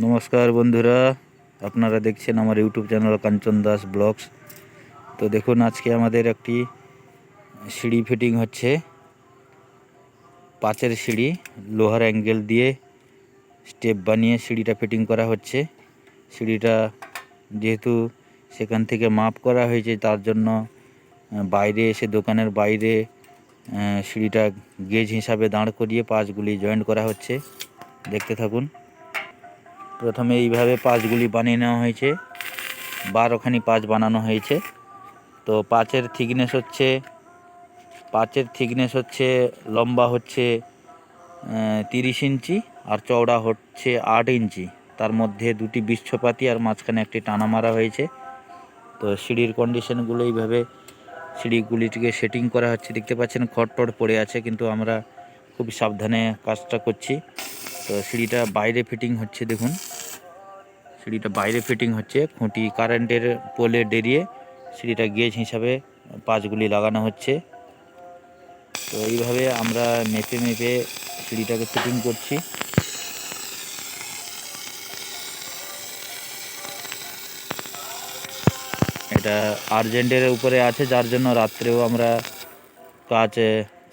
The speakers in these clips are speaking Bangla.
নমস্কার বন্ধুরা, আপনারা দেখছেন আমার ইউটিউব চ্যানেল কাঞ্চন দাস ব্লগস। তো দেখুন, আজকে আমাদের একটি সিঁড়ি ফিটিং হচ্ছে। পাঁচের সিঁড়ি, লোহার অ্যাঙ্গেল দিয়ে স্টেপ বানিয়ে সিঁড়িটা ফিটিং করা হচ্ছে। সিঁড়িটা যেহেতু সেখান থেকে মাপ করা হয়েছে, তার জন্য বাইরে এসে দোকানের বাইরে সিঁড়িটা গেজ হিসাবে দাঁড় করিয়ে পাঁচগুলি জয়েন্ট করা হচ্ছে। দেখতে থাকুন। প্রথমে এইভাবে পাঁচগুলি বানিয়ে নেওয়া হয়েছে, 12খানি পাঁচ বানানো হয়েছে। তো পাঁচের থিকনেস হচ্ছে লম্বা হচ্ছে 30 ইঞ্চি আর চওড়া হচ্ছে 8 ইঞ্চি। তার মধ্যে দুটি বিশ্বপাতি আর মাঝখানে একটি টানা মারা হয়েছে। তো সিঁড়ির কন্ডিশনগুলো এইভাবে সিঁড়িগুলিটিকে সেটিং করা হচ্ছে। দেখতে পাচ্ছেন খড়টড় পড়ে আছে, কিন্তু আমরা খুব সাবধানে কাজটা করছি। তো সিঁড়িটা বাইরে ফিটিং হচ্ছে। দেখুন, সিঁড়িটা বাইরে ফিটিং হচ্ছে, খুঁটি কারেন্টের পোলে ডেরিয়ে সিঁড়িটা গেজ হিসাবে পাঁচগুলি লাগানো হচ্ছে। তো এইভাবে আমরা মেপে মেপে সিঁড়িটাকে ফিটিং করছি। এটা আর্জেন্টের উপরে আছে, যার জন্য রাত্রেও আমরা কাজ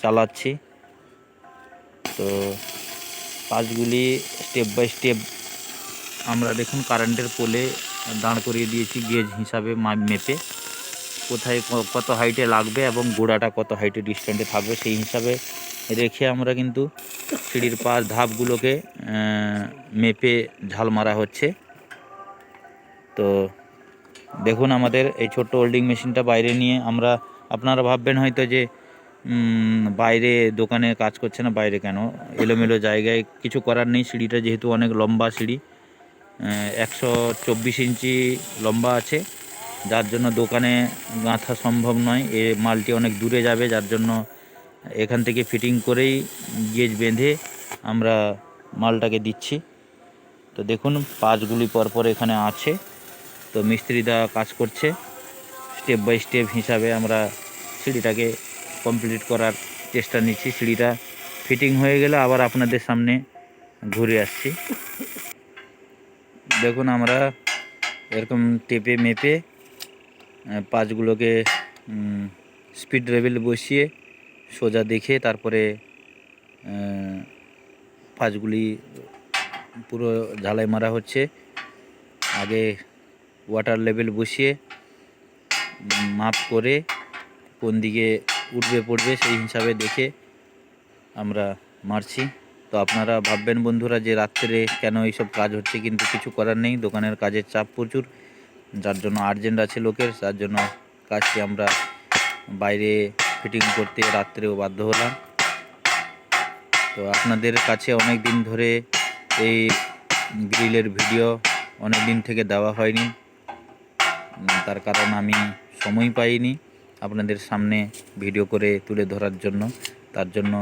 চালাচ্ছি। তো পাঁচগুলি স্টেপ বাই স্টেপ আমরা দেখুন কারেন্টের পোলে দাঁড় করিয়ে দিয়েছি গেজ হিসাবে মেপে, কোথায় কত হাইটে লাগবে এবং গোড়াটা কত হাইটে ডিস্টেন্সে থাকবে সেই হিসাবে রেখে আমরা কিন্তু সিঁড়ির পাঁচ ধাপগুলোকে মেপে ঝাল মারা হচ্ছে। তো দেখুন, আমাদের এই ছোট্ট ওল্ডিং মেশিনটা বাইরে নিয়ে আপনারা ভাববেন হয়তো যে বাইরে দোকানে কাজ করছে না, বাইরে কেন, এলোমেলো জায়গায়, কিছু করার নেই। সিঁড়িটা যেহেতু অনেক লম্বা সিঁড়ি, 124 ইঞ্চি লম্বা আছে, যার জন্য দোকানে গাঁথা সম্ভব নয়। এ মালটি অনেক দূরে যাবে, যার জন্য এখান থেকে ফিটিং করেই গেজ বেঁধে আমরা মালটাকে দিচ্ছি। তো দেখুন, পাঁচগুলি পরপর এখানে আছে। তো মিস্ত্রিরা কাজ করছে, স্টেপ বাই স্টেপ হিসাবে আমরা সিঁড়িটাকে কমপ্লিট করার চেষ্টা নিচ্ছি। সিঁড়িটা ফিটিং হয়ে গেলে আবার আপনাদের সামনে ঘুরে আসছি। দেখুন, আমরা এরকম টেপে মেপে পাঁচগুলোকে স্পিড লেভেল বসিয়ে সোজা দেখে তারপরে পাঁচগুলি পুরো ঝালাই মারা হচ্ছে। আগে ওয়াটার লেভেল বসিয়ে মাপ করে কোন দিকে উঠবে পড়বে সেই হিসাবে দেখে আমরা মারছি। তো আপনারা ভাববেন বন্ধুরা যে রাত্রে কেন এইসব কাজ হচ্ছে, কিন্তু কিছু করার নেই, দোকানের কাজের চাপ প্রচুর, যার জন্য আর্জেন্ট আছে লোকের, যার জন্য কাজটি আমরা বাইরে ফিটিং করতে রাত্রেও বাধ্য হলাম। তো আপনাদের কাছে অনেক দিন ধরে এই গ্রিলের ভিডিও অনেক দিন থেকে দেওয়া হয়নি, তার কারণ আমি সময় পাইনি আপনাদের সামনে ভিডিও করে তুলে ধরার জন্য, তার জন্য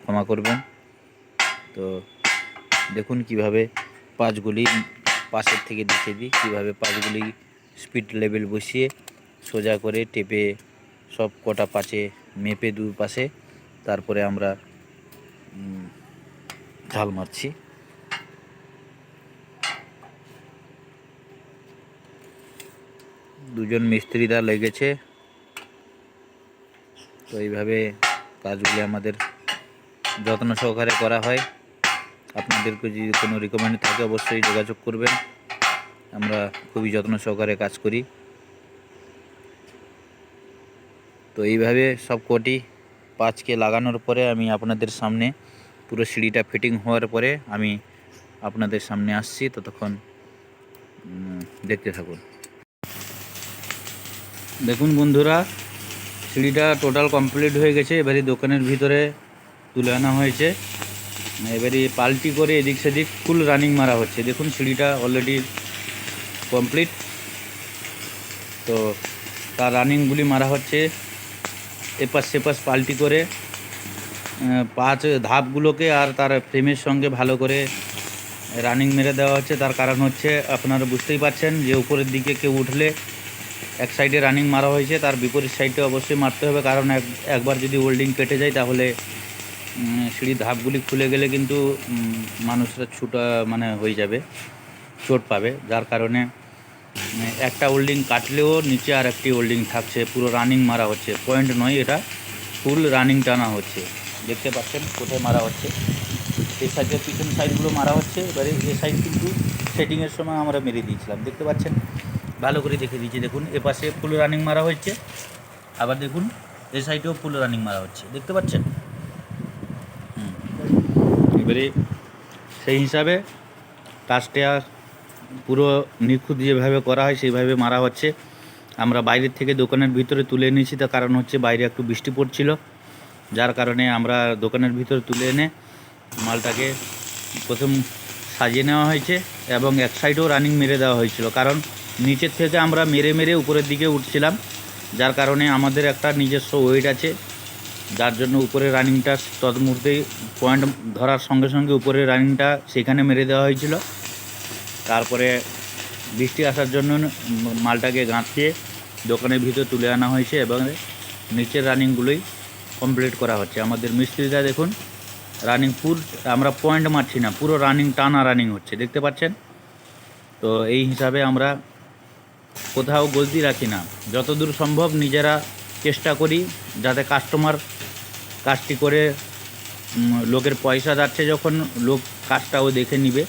ক্ষমা করবেন। তো দেখুন কিভাবে পাঁচগুলি পাশের থেকে দেখিয়ে দিই, কীভাবে পাঁচগুলি স্পিড লেভেল বসিয়ে সোজা করে টেপে সব কটা পাশে মেপে দুই পাশে তারপরে আমরা ঝাল মারছি। দুজন মিস্ত্রিরা লেগেছে। তো এইভাবে কাজগুলি আমাদের যত্ন সহকারে করা হয়। আপনাদেরকে যদি কোনো রিকমেন্ড থাকে অবশ্যই যোগাযোগ করবেন, আমরা খুবই যত্ন সহকারে কাজ করি। তো এইভাবে সব কটি পাঁচকে লাগানোর পরে আমি আপনাদের সামনে পুরো সিঁড়িটা ফিটিং হওয়ার পরে আমি আপনাদের সামনে আসছি। ততক্ষণ দেখতে থাকুন। দেখুন বন্ধুরা, সিঁড়িটা টোটাল কমপ্লিট হয়ে গেছে। এবারে দোকানের ভিতরে তুলে আনা হয়েছে, এবারে পাল্টি করে এদিক সেদিক ফুল রানিং মারা হচ্ছে। দেখুন, সিঁড়িটা অলরেডি কমপ্লিট। তো তার রানিংগুলি মারা হচ্ছে, এপাশ সেপাশ পাল্টি করে পাঁচ ধাপগুলোকে আর তার ফ্রেমের সঙ্গে ভালো করে রানিং মেরে দেওয়া হচ্ছে। তার কারণ হচ্ছে আপনারা বুঝতেই পারছেন যে উপরের দিকে কেউ উঠলে এক সাইডে রানিং মারা হয়েছে, তার বিপরীত সাইডে অবশ্যই মারতে হবে, কারণ একবার যদি ওল্ডিং কেটে যায় তাহলে সিঁড়ির ধাপগুলি খুলে গেলে কিন্তু মানুষরা ছুটা হয়ে যাবে। চোট পাবে, যার কারণে একটা ওল্ডিং কাটলেও নিচে আর একটি ওল্ডিং থাকছে। পুরো রানিং মারা হচ্ছে, পয়েন্ট নয়, এটা ফুল রানিং টানা হচ্ছে। দেখতে পাচ্ছেন কোথায় মারা হচ্ছে, এই সাইডের পিছন সাইডগুলো মারা হচ্ছে। এবারে এই সাইড কিন্তু সেটিংয়ের সময় আমরা মেরে দিয়েছিলাম, দেখতে পাচ্ছেন, ভালো করে দেখে দিয়েছি। দেখুন এপাশে ফুল রানিং মারা হচ্ছে, আবার দেখুন এই সাইডেও ফুল রানিং মারা হচ্ছে, দেখতে পাচ্ছেন। এবারে সেই হিসাবে কাজটা পুরো নিখুঁত যেভাবে করা হয় সেইভাবে মারা হচ্ছে। আমরা বাইরের থেকে দোকানের ভিতরে তুলে এনেছি, তার কারণ হচ্ছে বাইরে একটু বৃষ্টি পড়ছিল, যার কারণে আমরা দোকানের ভিতরে তুলে এনে মালটাকে প্রথম সাজিয়ে নেওয়া হয়েছে এবং এক সাইডেও রানিং মেরে দেওয়া হয়েছিল। কারণ নিচের থেকে আমরা মেরে মেরে উপরের দিকে উঠছিলাম, যার কারণে আমাদের একটা নিজস্ব ওয়েট আছে, যার জন্য উপরে রানিংটা তৎমুহূর্তেই পয়েন্ট ধরার সঙ্গে সঙ্গে উপরে রানিংটা সেখানে মেরে দেওয়া হয়েছিল। তারপরে বৃষ্টি আসার জন্য মালটাকে গাঁথিয়ে দোকানের ভিতরে তুলে আনা হয়েছে এবং নিচের রানিংগুলোই কমপ্লিট করা হচ্ছে। আমাদের মিস্ত্রিরা দেখুন রানিং ফুল, আমরা পয়েন্ট মারছি না, পুরো রানিং টানা রানিং হচ্ছে, দেখতে পাচ্ছেন। তো এই হিসাবে আমরা কোথাও গলতি রাখি না, যতদূর সম্ভব নিজেরা চেষ্টা করি যাতে কাস্টমার কাজটি করে লোকের পয়সা যাচ্ছে যখন লোক কাজটাও দেখে নিবে,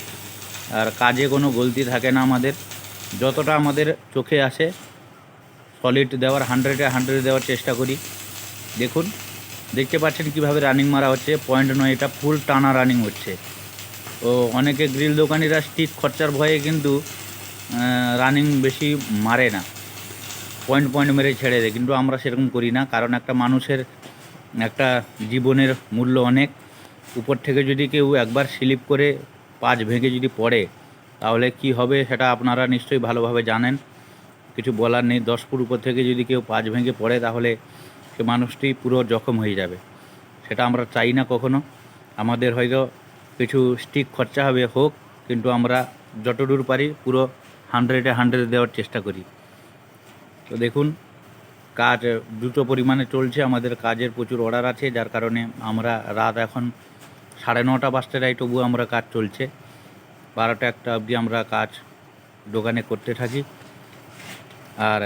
আর কাজে কোনো গলতি থাকে না। আমাদের যতটা আমাদের চোখে আসে সলিড দেওয়ার 100-এ 100 দেওয়ার চেষ্টা করি। দেখুন দেখতে পাচ্ছেন কিভাবে রানিং মারা হচ্ছে, পয়েন্ট নয়, এটা ফুল টানা রানিং হচ্ছে। তো অনেকে গ্রিল দোকানিরা স্টিক খরচার ভয়ে কিন্তু রানিং বেশি মারে না, পয়েন্ট পয়েন্ট মেরে ছেড়ে দেয়, কিন্তু আমরা সেরকম করি না। কারণ একটা মানুষের একটা জীবনের মূল্য অনেক। উপর থেকে যদি কেউ একবার স্লিপ করে পাঁচ ভেঙে যদি পড়ে তাহলে কি হবে সেটা আপনারা নিশ্চয়ই ভালোভাবে জানেন, কিছু বলার নেই। 10 ফুট উপর থেকে যদি কেউ পাঁচ ভেঙে পড়ে তাহলে সে মানুষটি পুরো জখম হয়ে যাবে, সেটা আমরা চাই না কখনো। আমাদের হয়তো কিছু স্টিক খরচা হবে হোক, কিন্তু আমরা যতদূর পারি পুরো 100-এ 100 দেওয়ার চেষ্টা করি। তো দেখুন কাজ দ্রুত পরিমাণে চলছে, আমাদের কাজের প্রচুর অর্ডার আছে, যার কারণে আমরা রাত এখন 9:30 বাজতে যাই, তবুও আমরা কাজ চলছে। 12টা-1টা অবধি আমরা কাজ দোকানে করতে থাকি। আর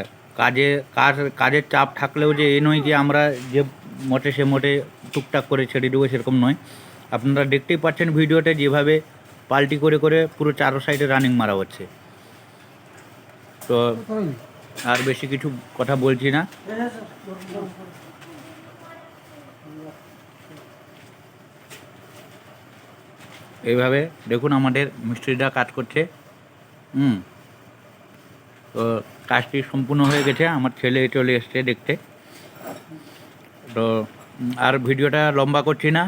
কাজের চাপ থাকলেও যে এই নয় যে আমরা যে মোটে সে মোটে টুকটাক করে ছেড়ে দেবো, সেরকম নয়। আপনারা দেখতেই পাচ্ছেন ভিডিওতে যেভাবে পাল্টি করে করে পুরো 4 সাইডে রানিং মারা হচ্ছে। তো আর বেশি কিছু কথা বলছি না। এইভাবে দেখুন আমাদের মিস্ত্রিরা কাজ করছে। তো কাজটি সম্পূর্ণ হয়ে গেছে, আমার ছেলে চলে এসছে দেখতে। তো আর ভিডিওটা লম্বা করছি না,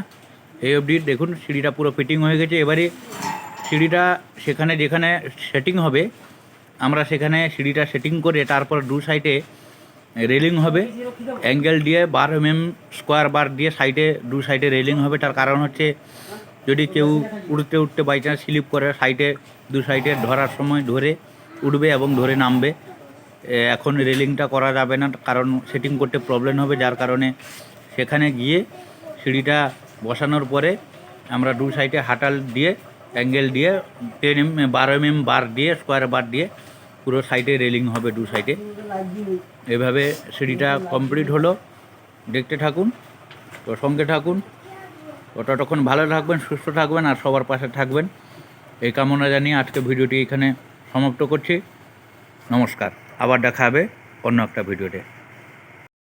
এই অবধি দেখুন সিঁড়িটা পুরো ফিটিং হয়ে গেছে। এবারে সিঁড়িটা সেখানে যেখানে সেটিং হবে আমরা সেখানে সিঁড়িটা সেটিং করে তারপর দু সাইডে রেলিং হবে, অ্যাঙ্গেল দিয়ে 12 mm স্কোয়ার বার দিয়ে সাইডে দু সাইডে রেলিং হবে। তার কারণ হচ্ছে যদি কেউ উঠতে উঠতে বাই চান্স স্লিপ করে সাইডে দু সাইডে ধরার সময় ধরে উঠবে এবং ধরে নামবে। এখন রেলিংটা করা যাবে না, কারণ সেটিং করতে প্রবলেম হবে, যার কারণে সেখানে গিয়ে সিঁড়িটা বসানোর পরে আমরা দু সাইডে হাটাল দিয়ে অ্যাঙ্গেল দিয়ে 12 mm বার দিয়ে স্কোয়ার বার দিয়ে পুরো সাইডে রেলিং হবে দু সাইডে। এভাবে সিঁড়িটা কমপ্লিট হলো, দেখতে থাকুন, তো সঙ্গে থাকুন। তো ততক্ষণ ভালো থাকবেন, সুস্থ থাকবেন আর সবার পাশে থাকবেন, এই কামনা জানিয়ে আজকে ভিডিওটি এখানে সমাপ্ত করছি। নমস্কার, আবার দেখা হবে অন্য একটা ভিডিওতে।